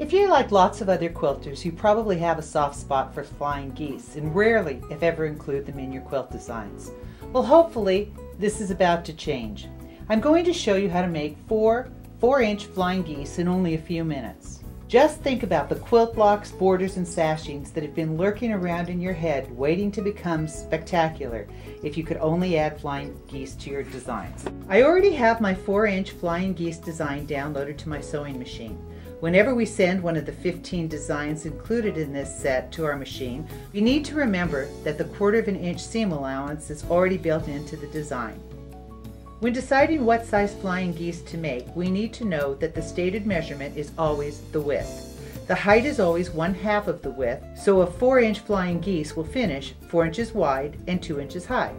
If you're like lots of other quilters, you probably have a soft spot for flying geese and rarely, if ever, include them in your quilt designs. Well, hopefully this is about to change. I'm going to show you how to make 4-inch flying geese in only a few minutes. Just think about the quilt blocks, borders, and sashings that have been lurking around in your head waiting to become spectacular if you could only add flying geese to your designs. I already have my 4-inch flying geese design downloaded to my sewing machine. Whenever we send one of the 15 designs included in this set to our machine, we need to remember that the 1/4 inch seam allowance is already built into the design. When deciding what size flying geese to make, we need to know that the stated measurement is always the width. The height is always 1/2 of the width, so a 4-inch flying geese will finish 4 inches wide and 2 inches high.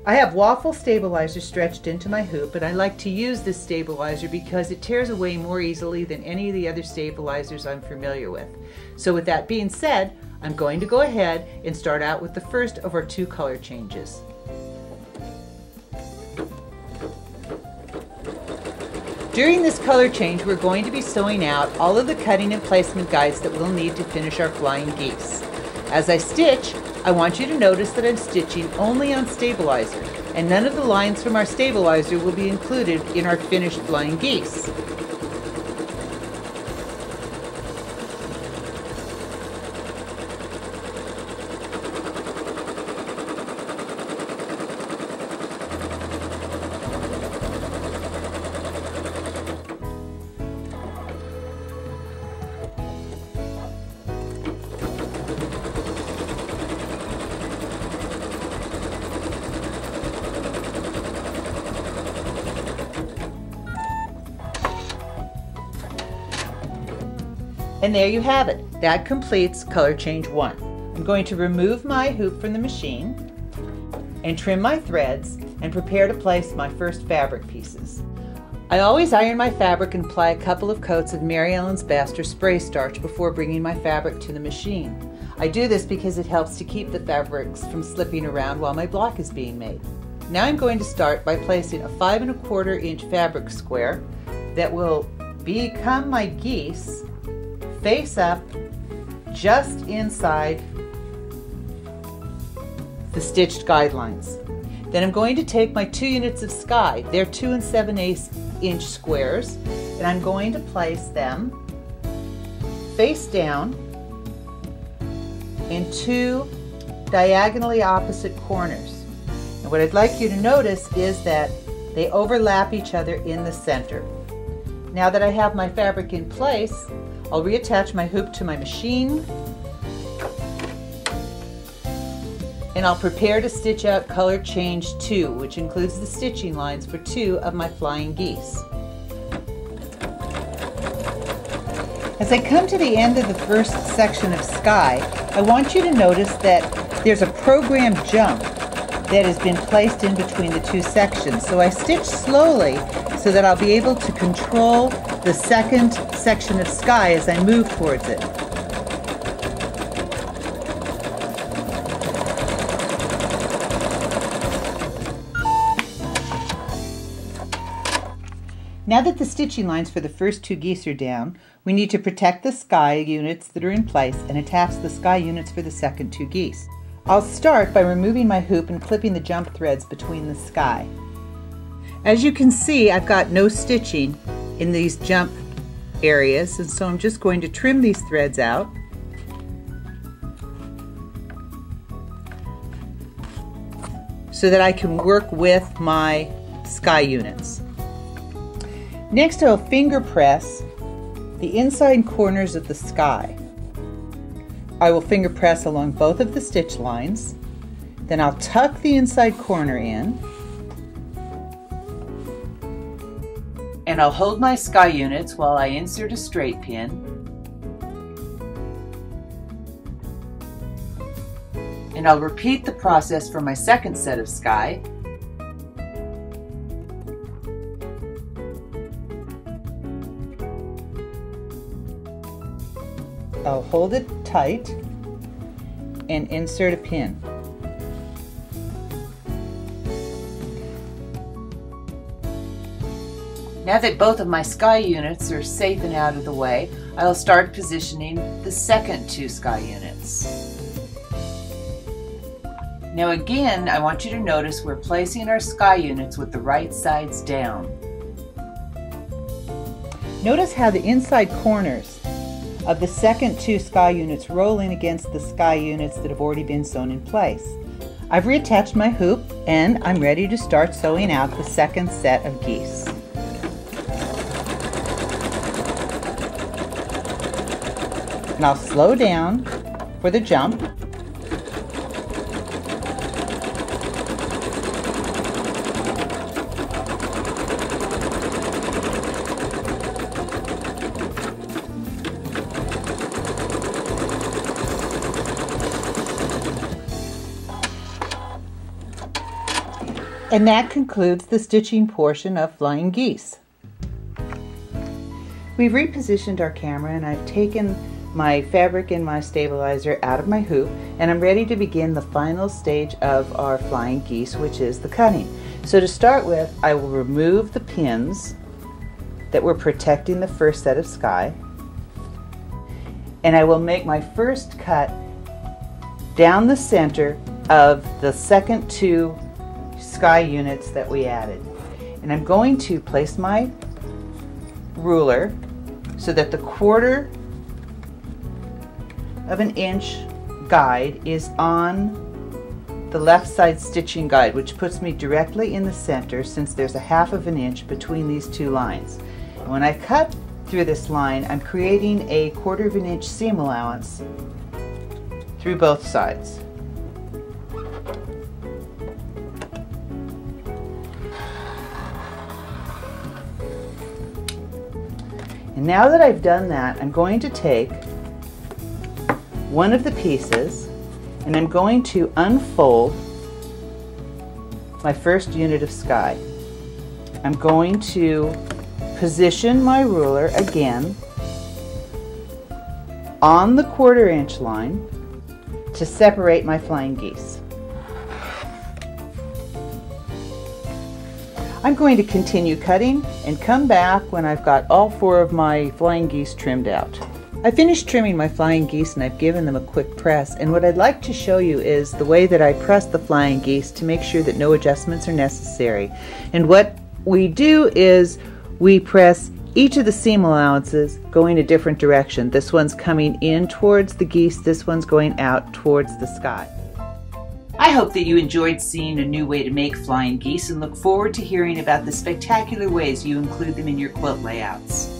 I have waffle stabilizer stretched into my hoop, and I like to use this stabilizer because it tears away more easily than any of the other stabilizers I'm familiar with. So with that being said, I'm going to go ahead and start out with the first of our 2 color changes. During this color change, we're going to be sewing out all of the cutting and placement guides that we'll need to finish our flying geese. As I stitch, I want you to notice that I'm stitching only on stabilizer, and none of the lines from our stabilizer will be included in our finished flying geese. And there you have it. That completes color change 1. I'm going to remove my hoop from the machine and trim my threads and prepare to place my first fabric pieces. I always iron my fabric and apply a couple of coats of Mary Ellen's Best or spray starch before bringing my fabric to the machine. I do this because it helps to keep the fabrics from slipping around while my block is being made. Now I'm going to start by placing a 5 1/4 inch fabric square that will become my geese face up just inside the stitched guidelines. Then I'm going to take my 2 units of sky, they're 2 7/8 inch squares, and I'm going to place them face down in 2 diagonally opposite corners. And what I'd like you to notice is that they overlap each other in the center. Now that I have my fabric in place, I'll reattach my hoop to my machine, and I'll prepare to stitch out color change 2, which includes the stitching lines for 2 of my flying geese. As I come to the end of the first section of sky, I want you to notice that there's a programmed jump that has been placed in between the 2 sections. So I stitch slowly so that I'll be able to control the second section of sky as I move towards it. Now that the stitching lines for the first 2 geese are down, we need to protect the sky units that are in place and attach the sky units for the second 2 geese. I'll start by removing my hoop and clipping the jump threads between the sky. As you can see, I've got no stitching in these jump areas, and so I'm just going to trim these threads out. So that I can work with my sky units. Next, I'll finger press the inside corners of the sky. I will finger press along both of the stitch lines. Then I'll tuck the inside corner in, and I'll hold my sky units while I insert a straight pin. And I'll repeat the process for my second set of sky. I'll hold it tight and insert a pin. Now that both of my sky units are safe and out of the way, I'll start positioning the second 2 sky units. Now again, I want you to notice we're placing our sky units with the right sides down. Notice how the inside corners of the second 2 sky units roll in against the sky units that have already been sewn in place. I've reattached my hoop and I'm ready to start sewing out the second set of geese. And I'll slow down for the jump. And that concludes the stitching portion of Flying Geese. We've repositioned our camera and I've taken my fabric and my stabilizer out of my hoop, and I'm ready to begin the final stage of our Flying Geese, which is the cutting. So to start with, I will remove the pins that were protecting the first set of sky, and I will make my first cut down the center of the second 2 sky units that we added. And I'm going to place my ruler so that the 1/4 of an inch guide is on the left side stitching guide, which puts me directly in the center since there's a 1/2 of an inch between these 2 lines. And when I cut through this line, I'm creating a 1/4 of an inch seam allowance through both sides. And now that I've done that, I'm going to take one of the pieces and I'm going to unfold my first unit of sky. I'm going to position my ruler again on the 1/4 inch line to separate my Flying Geese. I'm going to continue cutting and come back when I've got all 4 of my Flying Geese trimmed out. I finished trimming my Flying Geese and I've given them a quick press, and what I'd like to show you is the way that I press the Flying Geese to make sure that no adjustments are necessary. And what we do is we press each of the seam allowances going a different direction. This one's coming in towards the geese, this one's going out towards the sky. I hope that you enjoyed seeing a new way to make Flying Geese and look forward to hearing about the spectacular ways you include them in your quilt layouts.